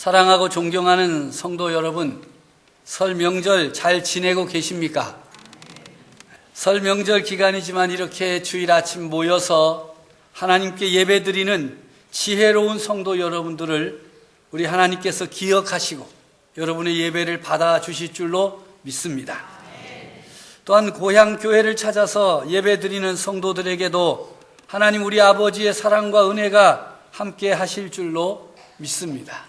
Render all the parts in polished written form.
사랑하고 존경하는 성도 여러분, 설 명절 잘 지내고 계십니까? 설 명절 기간이지만 이렇게 주일 아침 모여서 하나님께 예배드리는 지혜로운 성도 여러분들을 우리 하나님께서 기억하시고 여러분의 예배를 받아주실 줄로 믿습니다. 또한 고향 교회를 찾아서 예배드리는 성도들에게도 하나님 우리 아버지의 사랑과 은혜가 함께 하실 줄로 믿습니다.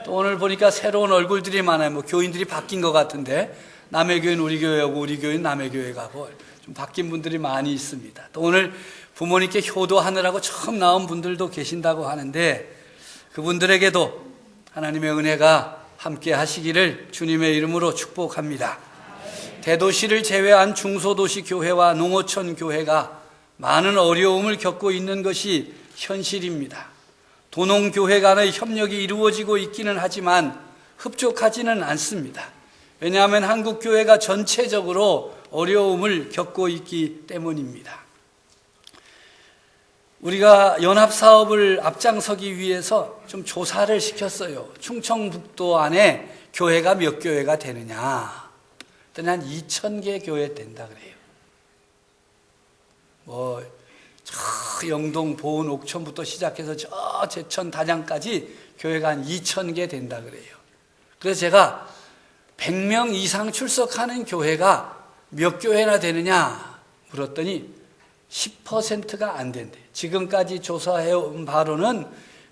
또 오늘 보니까 새로운 얼굴들이 많아요. 교인들이 바뀐 것 같은데 남의 교회는 우리 교회하고 우리 교회는 남의 교회 가고 좀 바뀐 분들이 많이 있습니다. 또 오늘 부모님께 효도하느라고 처음 나온 분들도 계신다고 하는데 그분들에게도 하나님의 은혜가 함께 하시기를 주님의 이름으로 축복합니다. 대도시를 제외한 중소도시 교회와 농어촌 교회가 많은 어려움을 겪고 있는 것이 현실입니다. 도농교회 간의 협력이 이루어지고 있기는 하지만 흡족하지는 않습니다. 왜냐하면 한국교회가 전체적으로 어려움을 겪고 있기 때문입니다. 우리가 연합사업을 앞장서기 위해서 좀 조사를 시켰어요. 충청북도 안에 교회가 몇 교회가 되느냐. 그랬더니 한 2,000개 교회 된다 그래요. 저 영동, 보은, 옥천부터 시작해서 저 제천, 단양까지 교회가 한 2,000개 된다 그래요. 그래서 제가 100명 이상 출석하는 교회가 몇 교회나 되느냐 물었더니 10%가 안 된대요. 지금까지 조사해온 바로는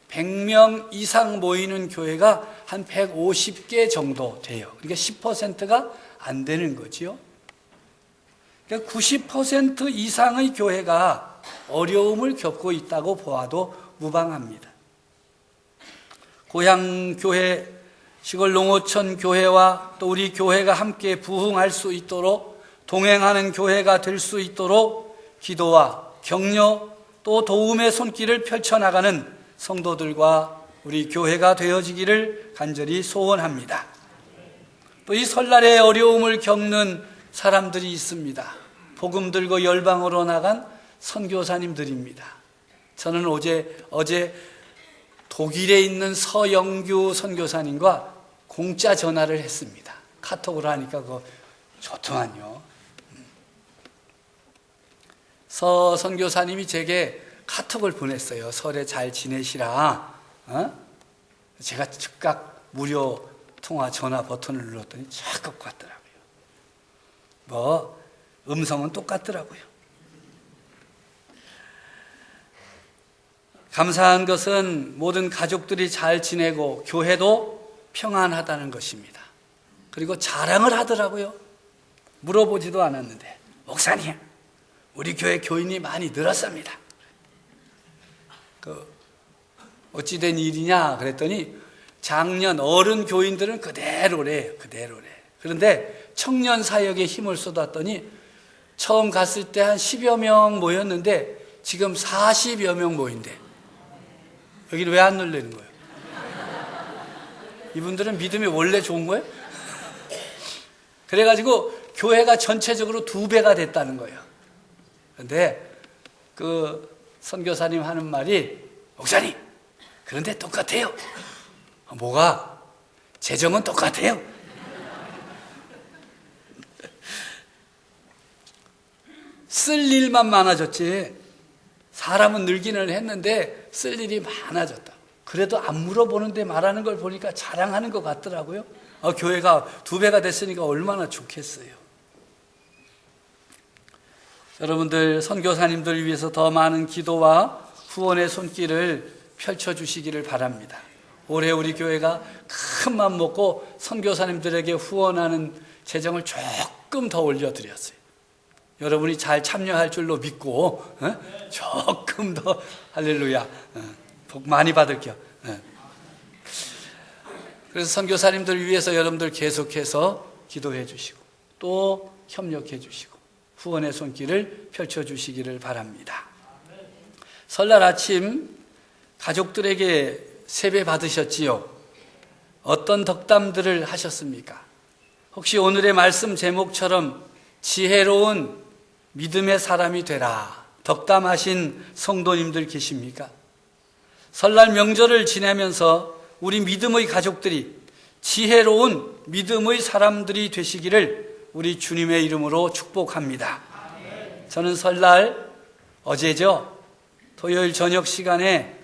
100명 이상 모이는 교회가 한 150개 정도 돼요. 그러니까 10%가 안 되는 거지요. 그러니까 90% 이상의 교회가 어려움을 겪고 있다고 보아도 무방합니다. 고향교회, 시골 농어촌 교회와 또 우리 교회가 함께 부흥할 수 있도록 동행하는 교회가 될 수 있도록 기도와 격려 또 도움의 손길을 펼쳐나가는 성도들과 우리 교회가 되어지기를 간절히 소원합니다. 또 이 설날에 어려움을 겪는 사람들이 있습니다. 복음 들고 열방으로 나간 선교사님들입니다. 저는 어제 독일에 있는 서영규 선교사님과 공짜 전화를 했습니다. 카톡으로 하니까 그거 좋더만요. 서 선교사님이 제게 카톡을 보냈어요. 설에 잘 지내시라. 제가 즉각 무료 통화 전화 버튼을 눌렀더니 착각 같더라고요. 음성은 똑같더라고요. 감사한 것은 모든 가족들이 잘 지내고 교회도 평안하다는 것입니다. 그리고 자랑을 하더라고요. 물어보지도 않았는데 목사님 우리 교회 교인이 많이 늘었습니다. 어찌된 일이냐 그랬더니 작년 어른 교인들은 그대로래. 그런데 청년 사역에 힘을 쏟았더니 처음 갔을 때 한 10여 명 모였는데 지금 40여 명 모인대. 여기는 왜 안 늘리는 거예요? 이분들은 믿음이 원래 좋은 거예요? 그래가지고 교회가 전체적으로 2배가 됐다는 거예요. 그런데 그 선교사님 하는 말이 목사님 그런데 똑같아요. 뭐가? 재정은 똑같아요. 쓸 일만 많아졌지 사람은 늘기는 했는데 쓸 일이 많아졌다. 그래도 안 물어보는데 말하는 걸 보니까 자랑하는 것 같더라고요. 교회가 2배가 됐으니까 얼마나 좋겠어요. 여러분들 선교사님들 위해서 더 많은 기도와 후원의 손길을 펼쳐주시기를 바랍니다. 올해 우리 교회가 큰 맘 먹고 선교사님들에게 후원하는 재정을 조금 더 올려드렸어요. 여러분이 잘 참여할 줄로 믿고 조금 더 할렐루야 복 많이 받을게요. 그래서 선교사님들 위해서 여러분들 계속해서 기도해 주시고 또 협력해 주시고 후원의 손길을 펼쳐주시기를 바랍니다. 설날 아침 가족들에게 세배 받으셨지요? 어떤 덕담들을 하셨습니까? 혹시 오늘의 말씀 제목처럼 지혜로운 믿음의 사람이 되라 덕담하신 성도님들 계십니까? 설날 명절을 지내면서 우리 믿음의 가족들이 지혜로운 믿음의 사람들이 되시기를 우리 주님의 이름으로 축복합니다. 저는 설날 어제죠. 토요일 저녁 시간에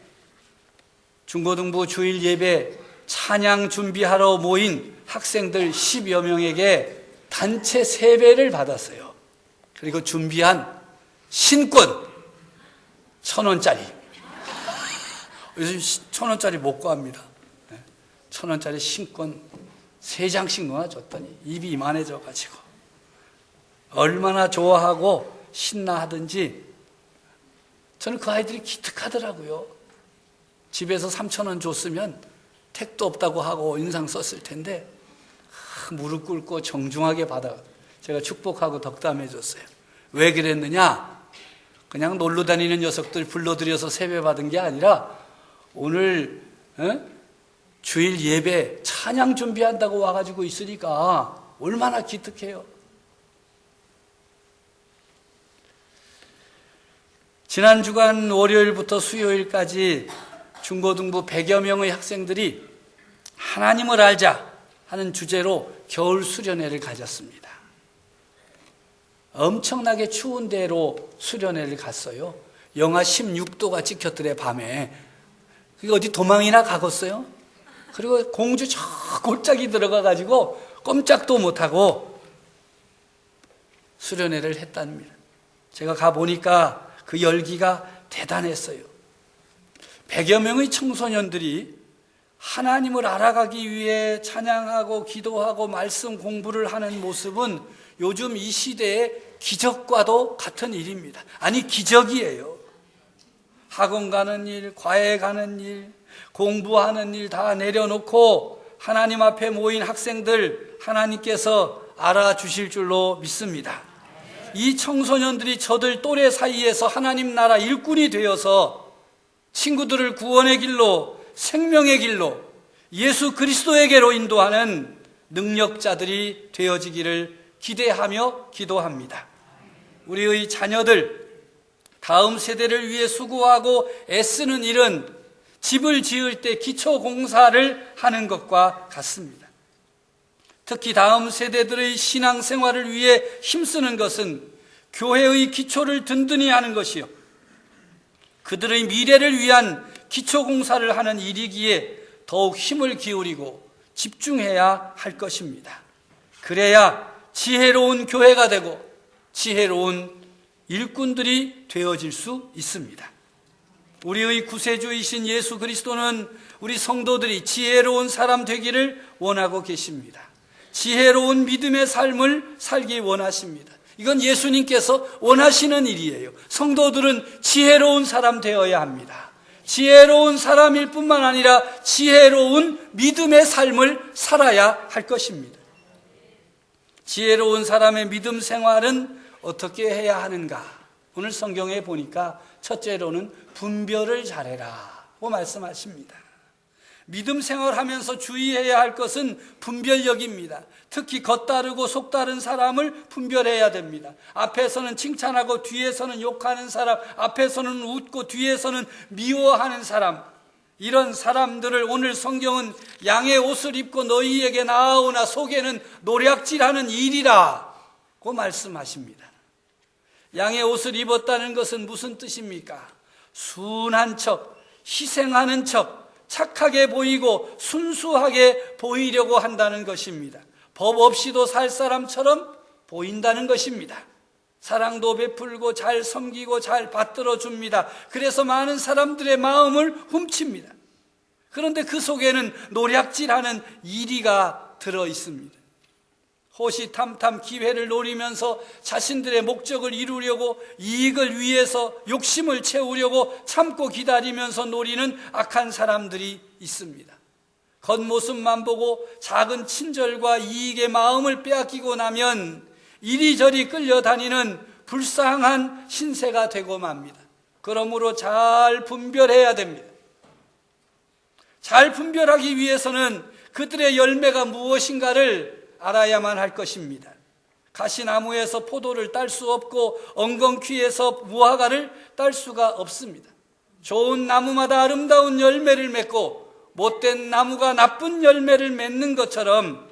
중고등부 주일 예배 찬양 준비하러 모인 학생들 10여 명에게 단체 세배를 받았어요. 그리고 준비한 신권 1,000원짜리. 요즘 1,000원짜리 못 구합니다. 1,000원짜리 신권 3장씩 놓아줬더니 입이 이만해져가지고 얼마나 좋아하고 신나하든지 저는 그 아이들이 기특하더라고요. 집에서 3,000원 줬으면 택도 없다고 하고 인상 썼을 텐데 무릎 꿇고 정중하게 받아 제가 축복하고 덕담해 줬어요. 왜 그랬느냐? 그냥 놀러 다니는 녀석들 불러들여서 세배 받은 게 아니라 오늘 주일 예배 찬양 준비한다고 와가지고 있으니까 얼마나 기특해요. 지난 주간 월요일부터 수요일까지 중고등부 100여 명의 학생들이 하나님을 알자 하는 주제로 겨울 수련회를 가졌습니다. 엄청나게 추운 데로 수련회를 갔어요. 영하 16도가 찍혔더래 밤에. 그게 어디 도망이나 가겠어요? 그리고 공주 저 골짜기 들어가가지고 꼼짝도 못하고 수련회를 했답니다. 제가 가보니까 그 열기가 대단했어요. 100여 명의 청소년들이 하나님을 알아가기 위해 찬양하고 기도하고 말씀 공부를 하는 모습은 요즘 이 시대의 기적과도 같은 일입니다. 아니 기적이에요. 학원 가는 일, 과외 가는 일, 공부하는 일 다 내려놓고 하나님 앞에 모인 학생들 하나님께서 알아주실 줄로 믿습니다. 이 청소년들이 저들 또래 사이에서 하나님 나라 일꾼이 되어서 친구들을 구원의 길로 생명의 길로 예수 그리스도에게로 인도하는 능력자들이 되어지기를 기대하며 기도합니다. 우리의 자녀들 다음 세대를 위해 수고하고 애쓰는 일은 집을 지을 때 기초공사를 하는 것과 같습니다. 특히 다음 세대들의 신앙생활을 위해 힘쓰는 것은 교회의 기초를 든든히 하는 것이요 그들의 미래를 위한 기초공사를 하는 일이기에 더욱 힘을 기울이고 집중해야 할 것입니다. 그래야 지혜로운 교회가 되고 지혜로운 일꾼들이 되어질 수 있습니다. 우리의 구세주이신 예수 그리스도는 우리 성도들이 지혜로운 사람 되기를 원하고 계십니다. 지혜로운 믿음의 삶을 살기 원하십니다. 이건 예수님께서 원하시는 일이에요. 성도들은 지혜로운 사람 되어야 합니다. 지혜로운 사람일 뿐만 아니라 지혜로운 믿음의 삶을 살아야 할 것입니다. 지혜로운 사람의 믿음 생활은 어떻게 해야 하는가? 오늘 성경에 보니까 첫째로는 분별을 잘해라고 말씀하십니다. 믿음 생활하면서 주의해야 할 것은 분별력입니다. 특히 겉다르고 속다른 사람을 분별해야 됩니다. 앞에서는 칭찬하고 뒤에서는 욕하는 사람, 앞에서는 웃고 뒤에서는 미워하는 사람, 이런 사람들을 오늘 성경은 양의 옷을 입고 너희에게 나아오나 속에는 노략질하는 일이라고 말씀하십니다. 양의 옷을 입었다는 것은 무슨 뜻입니까? 순한 척, 희생하는 척, 착하게 보이고 순수하게 보이려고 한다는 것입니다. 법 없이도 살 사람처럼 보인다는 것입니다. 사랑도 베풀고 잘 섬기고 잘 받들어 줍니다. 그래서 많은 사람들의 마음을 훔칩니다. 그런데 그 속에는 노략질하는 이리가 들어 있습니다. 호시탐탐 기회를 노리면서 자신들의 목적을 이루려고 이익을 위해서 욕심을 채우려고 참고 기다리면서 노리는 악한 사람들이 있습니다. 겉모습만 보고 작은 친절과 이익의 마음을 빼앗기고 나면 이리저리 끌려다니는 불쌍한 신세가 되고 맙니다. 그러므로 잘 분별해야 됩니다. 잘 분별하기 위해서는 그들의 열매가 무엇인가를 알아야만 할 것입니다. 가시나무에서 포도를 딸 수 없고 엉겅퀴에서 무화과를 딸 수가 없습니다. 좋은 나무마다 아름다운 열매를 맺고 못된 나무가 나쁜 열매를 맺는 것처럼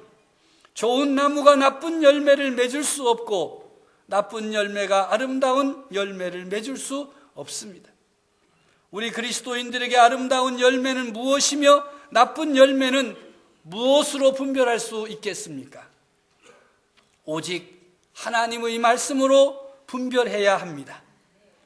좋은 나무가 나쁜 열매를 맺을 수 없고 나쁜 열매가 아름다운 열매를 맺을 수 없습니다. 우리 그리스도인들에게 아름다운 열매는 무엇이며 나쁜 열매는 무엇으로 분별할 수 있겠습니까? 오직 하나님의 말씀으로 분별해야 합니다.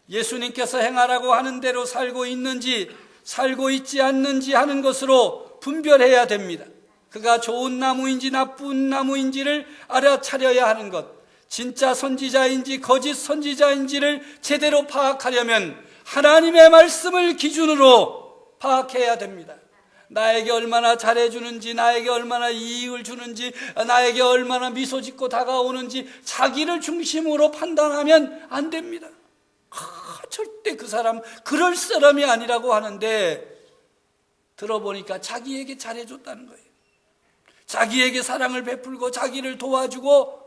예수님께서 행하라고 하는 대로 살고 있는지 살고 있지 않는지 하는 것으로 분별해야 됩니다. 그가 좋은 나무인지 나쁜 나무인지를 알아차려야 하는 것, 진짜 선지자인지 거짓 선지자인지를 제대로 파악하려면 하나님의 말씀을 기준으로 파악해야 됩니다. 나에게 얼마나 잘해주는지, 나에게 얼마나 이익을 주는지, 나에게 얼마나 미소 짓고 다가오는지 자기를 중심으로 판단하면 안 됩니다. 절대 그 사람 그럴 사람이 아니라고 하는데 들어보니까 자기에게 잘해줬다는 거예요. 자기에게 사랑을 베풀고 자기를 도와주고.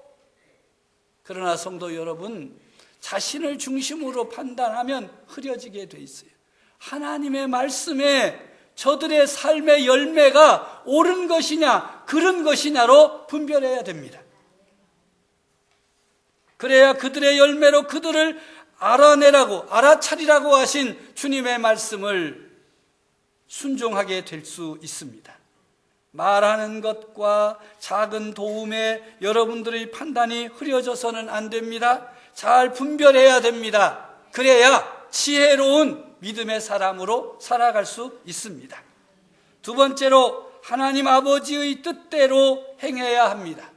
그러나 성도 여러분, 자신을 중심으로 판단하면 흐려지게 돼 있어요. 하나님의 말씀에 저들의 삶의 열매가 옳은 것이냐 그른 것이냐로 분별해야 됩니다. 그래야 그들의 열매로 그들을 알아내라고 알아차리라고 하신 주님의 말씀을 순종하게 될 수 있습니다. 말하는 것과 작은 도움에 여러분들의 판단이 흐려져서는 안 됩니다. 잘 분별해야 됩니다. 그래야 지혜로운 믿음의 사람으로 살아갈 수 있습니다. 두 번째로 하나님 아버지의 뜻대로 행해야 합니다.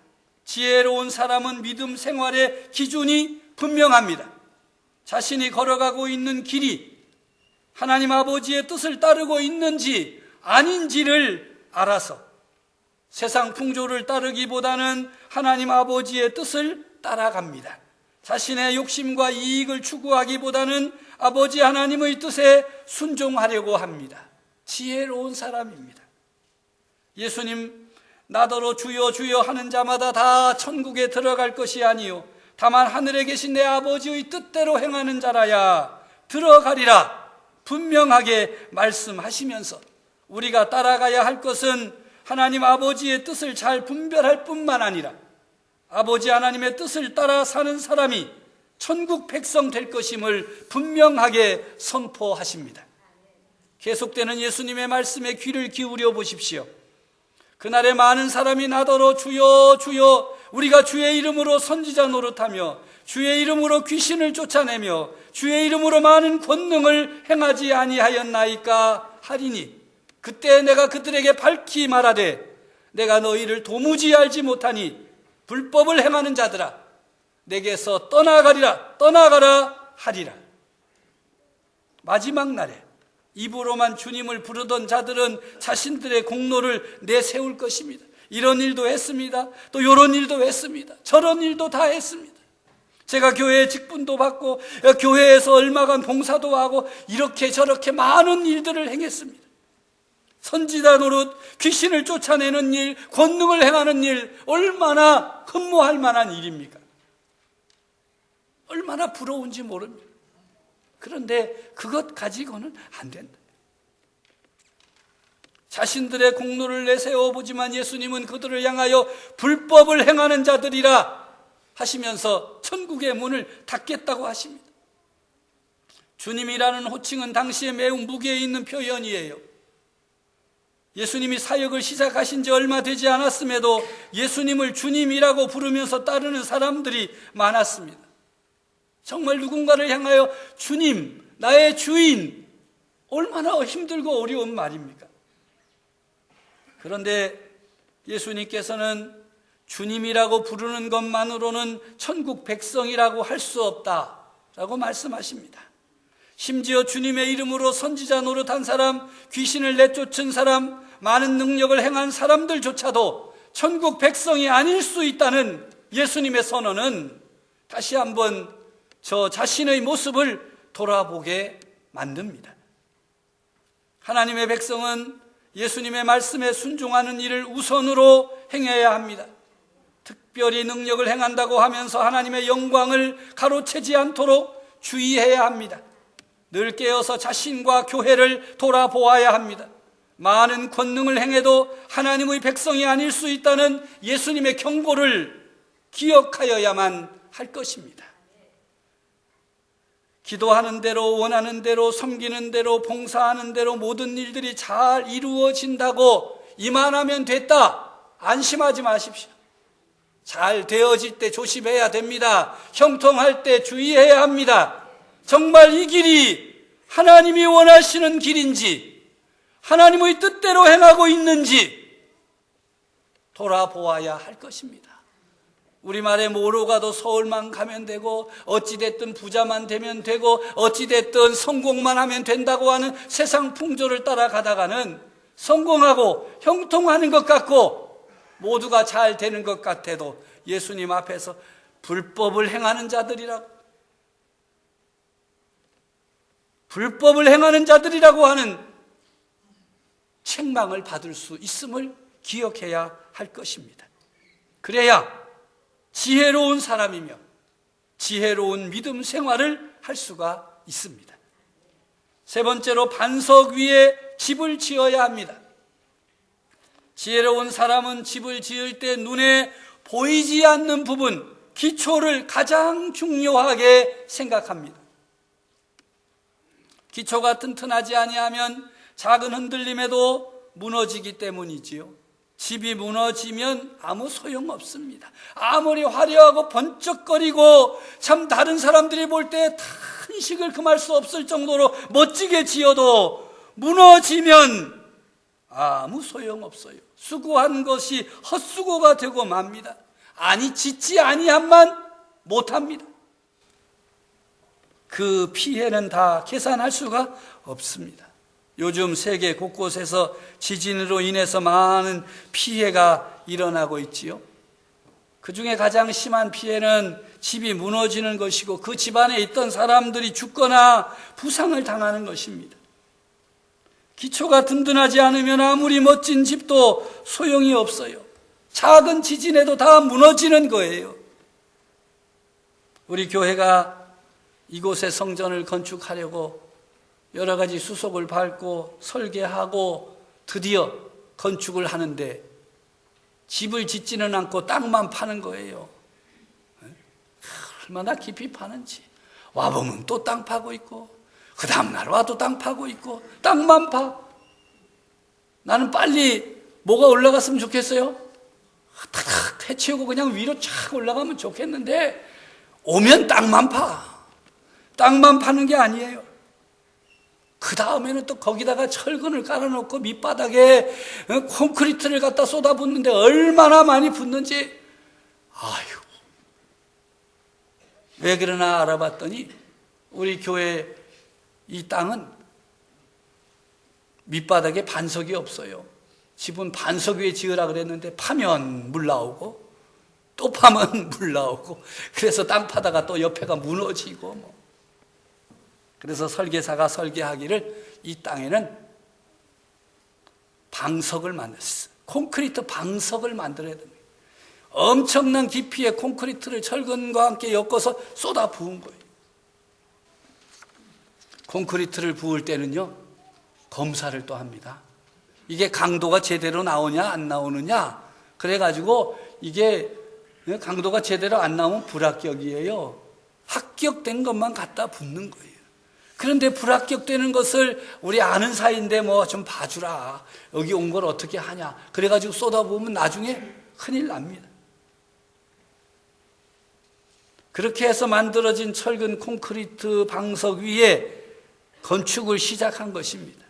지혜로운 사람은 믿음 생활의 기준이 분명합니다. 자신이 걸어가고 있는 길이 하나님 아버지의 뜻을 따르고 있는지 아닌지를 알아서 세상 풍조를 따르기보다는 하나님 아버지의 뜻을 따라갑니다. 자신의 욕심과 이익을 추구하기보다는 아버지 하나님의 뜻에 순종하려고 합니다. 지혜로운 사람입니다. 예수님, 나더러 주여 주여 하는 자마다 다 천국에 들어갈 것이 아니요 다만 하늘에 계신 내 아버지의 뜻대로 행하는 자라야 들어가리라 분명하게 말씀하시면서 우리가 따라가야 할 것은 하나님 아버지의 뜻을 잘 분별할 뿐만 아니라 아버지 하나님의 뜻을 따라 사는 사람이 천국 백성 될 것임을 분명하게 선포하십니다. 계속되는 예수님의 말씀에 귀를 기울여 보십시오. 그날에 많은 사람이 나더러 주여 주여 우리가 주의 이름으로 선지자 노릇하며 주의 이름으로 귀신을 쫓아내며 주의 이름으로 많은 권능을 행하지 아니하였나이까 하리니 그때 내가 그들에게 밝히 말하되 내가 너희를 도무지 알지 못하니 불법을 행하는 자들아 내게서 떠나가라 하리라. 마지막 날에 입으로만 주님을 부르던 자들은 자신들의 공로를 내세울 것입니다. 이런 일도 했습니다. 또 이런 일도 했습니다. 저런 일도 다 했습니다. 제가 교회에 직분도 받고 교회에서 얼마간 봉사도 하고 이렇게 저렇게 많은 일들을 행했습니다. 선지자 노릇, 귀신을 쫓아내는 일, 권능을 행하는 일, 얼마나 흠모할 만한 일입니까? 얼마나 부러운지 모릅니다. 그런데 그것 가지고는 안 된다. 자신들의 공로를 내세워 보지만 예수님은 그들을 향하여 불법을 행하는 자들이라 하시면서 천국의 문을 닫겠다고 하십니다. 주님이라는 호칭은 당시에 매우 무게 있는 표현이에요. 예수님이 사역을 시작하신 지 얼마 되지 않았음에도 예수님을 주님이라고 부르면서 따르는 사람들이 많았습니다. 정말 누군가를 향하여 주님, 나의 주인, 얼마나 힘들고 어려운 말입니까? 그런데 예수님께서는 주님이라고 부르는 것만으로는 천국 백성이라고 할 수 없다라고 말씀하십니다. 심지어 주님의 이름으로 선지자 노릇한 사람, 귀신을 내쫓은 사람, 많은 능력을 행한 사람들조차도 천국 백성이 아닐 수 있다는 예수님의 선언은 다시 한번 저 자신의 모습을 돌아보게 만듭니다. 하나님의 백성은 예수님의 말씀에 순종하는 일을 우선으로 행해야 합니다. 특별히 능력을 행한다고 하면서 하나님의 영광을 가로채지 않도록 주의해야 합니다. 늘 깨어서 자신과 교회를 돌아보아야 합니다. 많은 권능을 행해도 하나님의 백성이 아닐 수 있다는 예수님의 경고를 기억하여야만 할 것입니다. 기도하는 대로, 원하는 대로, 섬기는 대로, 봉사하는 대로 모든 일들이 잘 이루어진다고 이만하면 됐다, 안심하지 마십시오. 잘 되어질 때 조심해야 됩니다. 형통할 때 주의해야 합니다. 정말 이 길이 하나님이 원하시는 길인지, 하나님의 뜻대로 행하고 있는지 돌아보아야 할 것입니다. 우리말에 뭐로 가도 서울만 가면 되고, 어찌됐든 부자만 되면 되고, 어찌됐든 성공만 하면 된다고 하는 세상 풍조를 따라가다가는 성공하고 형통하는 것 같고 모두가 잘 되는 것 같아도 예수님 앞에서 불법을 행하는 자들이라고 하는 책망을 받을 수 있음을 기억해야 할 것입니다. 그래야 지혜로운 사람이며 지혜로운 믿음 생활을 할 수가 있습니다. 세 번째로, 반석 위에 집을 지어야 합니다. 지혜로운 사람은 집을 지을 때 눈에 보이지 않는 부분, 기초를 가장 중요하게 생각합니다. 기초가 튼튼하지 아니하면 작은 흔들림에도 무너지기 때문이지요. 집이 무너지면 아무 소용없습니다. 아무리 화려하고 번쩍거리고 참 다른 사람들이 볼 때 탄식을 금할 수 없을 정도로 멋지게 지어도 무너지면 아무 소용없어요. 수고한 것이 헛수고가 되고 맙니다. 아니, 짓지 아니함만 못합니다. 그 피해는 다 계산할 수가 없습니다. 요즘 세계 곳곳에서 지진으로 인해서 많은 피해가 일어나고 있지요. 그 중에 가장 심한 피해는 집이 무너지는 것이고 그 집안에 있던 사람들이 죽거나 부상을 당하는 것입니다. 기초가 든든하지 않으면 아무리 멋진 집도 소용이 없어요. 작은 지진에도 다 무너지는 거예요. 우리 교회가 이곳에 성전을 건축하려고 여러 가지 수속을 밟고 설계하고 드디어 건축을 하는데 집을 짓지는 않고 땅만 파는 거예요. 얼마나 깊이 파는지. 와보면 또 땅 파고 있고, 그 다음날 와도 땅 파고 있고, 땅만 파. 나는 빨리 뭐가 올라갔으면 좋겠어요? 탁탁 해치우고 그냥 위로 쫙 올라가면 좋겠는데 오면 땅만 파. 땅만 파는 게 아니에요. 그 다음에는 또 거기다가 철근을 깔아놓고 밑바닥에 콘크리트를 갖다 쏟아붓는데 얼마나 많이 붓는지. 아유, 왜 그러나 알아봤더니 우리 교회 이 땅은 밑바닥에 반석이 없어요. 집은 반석 위에 지으라 그랬는데 파면 물 나오고 또 파면 물 나오고, 그래서 땅 파다가 또 옆에가 무너지고 뭐. 그래서 설계사가 설계하기를 이 땅에는 방석을 만들었어요. 콘크리트 방석을 만들어야 됩니다. 엄청난 깊이의 콘크리트를 철근과 함께 엮어서 쏟아 부은 거예요. 콘크리트를 부을 때는요, 검사를 또 합니다. 이게 강도가 제대로 나오냐 안 나오느냐, 그래가지고 이게 강도가 제대로 안 나오면 불합격이에요. 합격된 것만 갖다 붓는 거예요. 그런데 불합격되는 것을 우리 아는 사이인데 뭐 좀 봐주라, 여기 온 걸 어떻게 하냐, 그래가지고 쏟아부으면 나중에 큰일 납니다. 그렇게 해서 만들어진 철근 콘크리트 방석 위에 건축을 시작한 것입니다.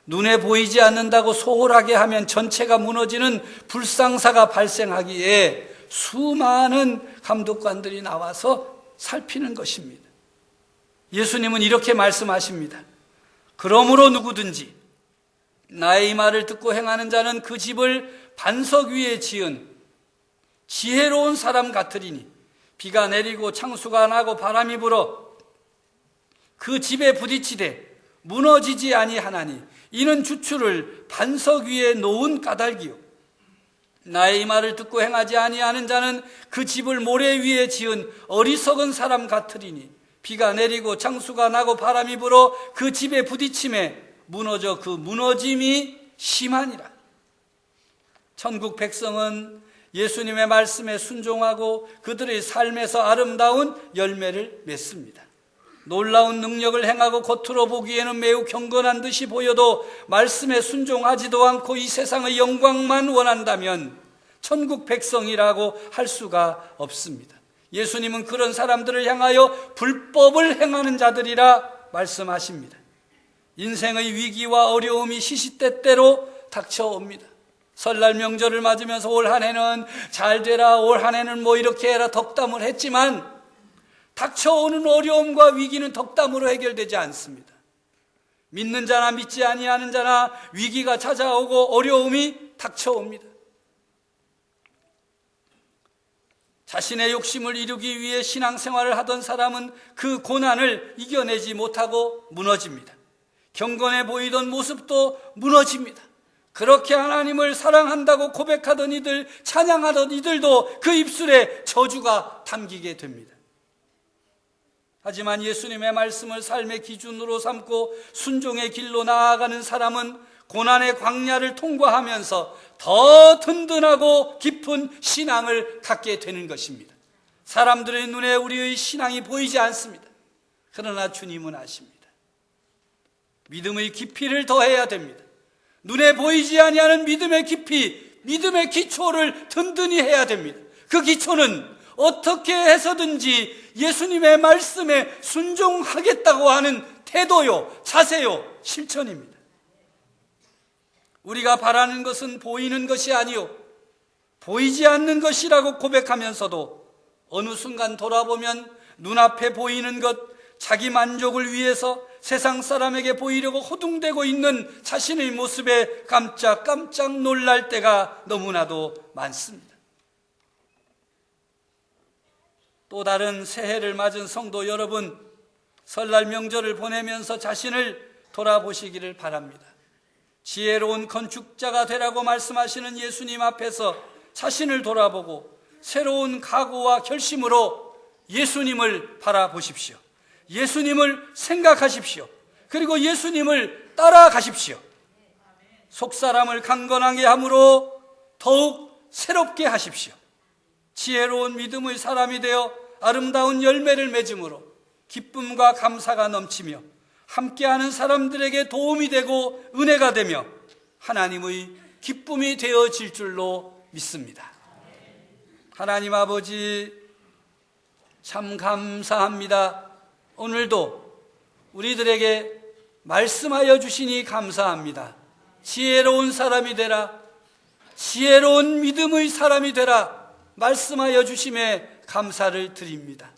눈에 보이지 않는다고 소홀하게 하면 전체가 무너지는 불상사가 발생하기에 수많은 감독관들이 나와서 살피는 것입니다. 예수님은 이렇게 말씀하십니다. 그러므로 누구든지 나의 이 말을 듣고 행하는 자는 그 집을 반석 위에 지은 지혜로운 사람 같으리니 비가 내리고 창수가 나고 바람이 불어 그 집에 부딪히되 무너지지 아니하나니 이는 주추를 반석 위에 놓은 까닭이요. 나의 이 말을 듣고 행하지 아니하는 자는 그 집을 모래 위에 지은 어리석은 사람 같으리니 비가 내리고 창수가 나고 바람이 불어 그 집에 부딪힘에 무너져 그 무너짐이 심하니라. 천국 백성은 예수님의 말씀에 순종하고 그들의 삶에서 아름다운 열매를 맺습니다. 놀라운 능력을 행하고 겉으로 보기에는 매우 경건한 듯이 보여도 말씀에 순종하지도 않고 이 세상의 영광만 원한다면 천국 백성이라고 할 수가 없습니다. 예수님은 그런 사람들을 향하여 불법을 행하는 자들이라 말씀하십니다. 인생의 위기와 어려움이 시시때때로 닥쳐옵니다. 설날 명절을 맞으면서 올 한 해는 잘 되라, 올 한 해는 뭐 이렇게 해라 덕담을 했지만 닥쳐오는 어려움과 위기는 덕담으로 해결되지 않습니다. 믿는 자나 믿지 아니하는 자나 위기가 찾아오고 어려움이 닥쳐옵니다. 자신의 욕심을 이루기 위해 신앙생활을 하던 사람은 그 고난을 이겨내지 못하고 무너집니다. 경건해 보이던 모습도 무너집니다. 그렇게 하나님을 사랑한다고 고백하던 이들, 찬양하던 이들도 그 입술에 저주가 담기게 됩니다. 하지만 예수님의 말씀을 삶의 기준으로 삼고 순종의 길로 나아가는 사람은 고난의 광야를 통과하면서 더 든든하고 깊은 신앙을 갖게 되는 것입니다. 사람들의 눈에 우리의 신앙이 보이지 않습니다. 그러나 주님은 아십니다. 믿음의 깊이를 더해야 됩니다. 눈에 보이지 아니하는 믿음의 깊이, 믿음의 기초를 든든히 해야 됩니다. 그 기초는 어떻게 해서든지 예수님의 말씀에 순종하겠다고 하는 태도요, 자세요, 실천입니다. 우리가 바라는 것은 보이는 것이 아니요 보이지 않는 것이라고 고백하면서도 어느 순간 돌아보면 눈앞에 보이는 것, 자기 만족을 위해서 세상 사람에게 보이려고 호둥대고 있는 자신의 모습에 깜짝깜짝 놀랄 때가 너무나도 많습니다. 또 다른 새해를 맞은 성도 여러분, 설날 명절을 보내면서 자신을 돌아보시기를 바랍니다. 지혜로운 건축자가 되라고 말씀하시는 예수님 앞에서 자신을 돌아보고 새로운 각오와 결심으로 예수님을 바라보십시오. 예수님을 생각하십시오. 그리고 예수님을 따라가십시오. 속사람을 강건하게 함으로 더욱 새롭게 하십시오. 지혜로운 믿음의 사람이 되어 아름다운 열매를 맺음으로 기쁨과 감사가 넘치며 함께하는 사람들에게 도움이 되고 은혜가 되며 하나님의 기쁨이 되어질 줄로 믿습니다. 하나님 아버지, 참 감사합니다. 오늘도 우리들에게 말씀하여 주시니 감사합니다. 지혜로운 사람이 되라, 지혜로운 믿음의 사람이 되라 말씀하여 주심에 감사를 드립니다.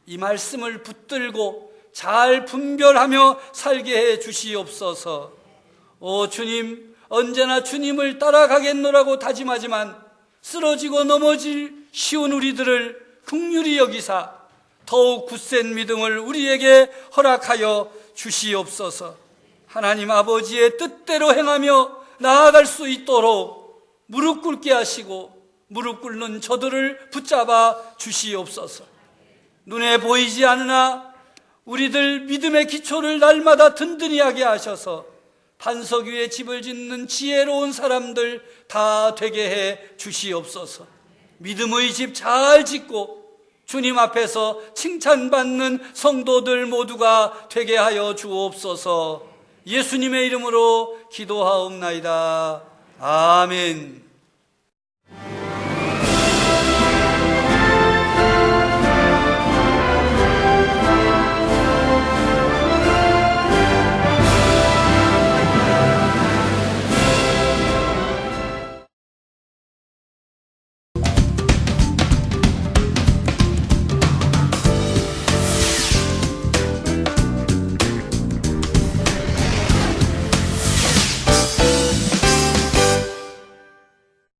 이 말씀을 붙들고 잘 분별하며 살게 해 주시옵소서. 오 주님, 언제나 주님을 따라가겠노라고 다짐하지만 쓰러지고 넘어질 쉬운 우리들을 긍휼히 여기사 더욱 굳센 믿음을 우리에게 허락하여 주시옵소서. 하나님 아버지의 뜻대로 행하며 나아갈 수 있도록 무릎 꿇게 하시고 무릎 꿇는 저들을 붙잡아 주시옵소서. 눈에 보이지 않으나 우리들 믿음의 기초를 날마다 든든히 하게 하셔서 반석 위에 집을 짓는 지혜로운 사람들 다 되게 해 주시옵소서. 믿음의 집 잘 짓고 주님 앞에서 칭찬받는 성도들 모두가 되게 하여 주옵소서. 예수님의 이름으로 기도하옵나이다. 아멘.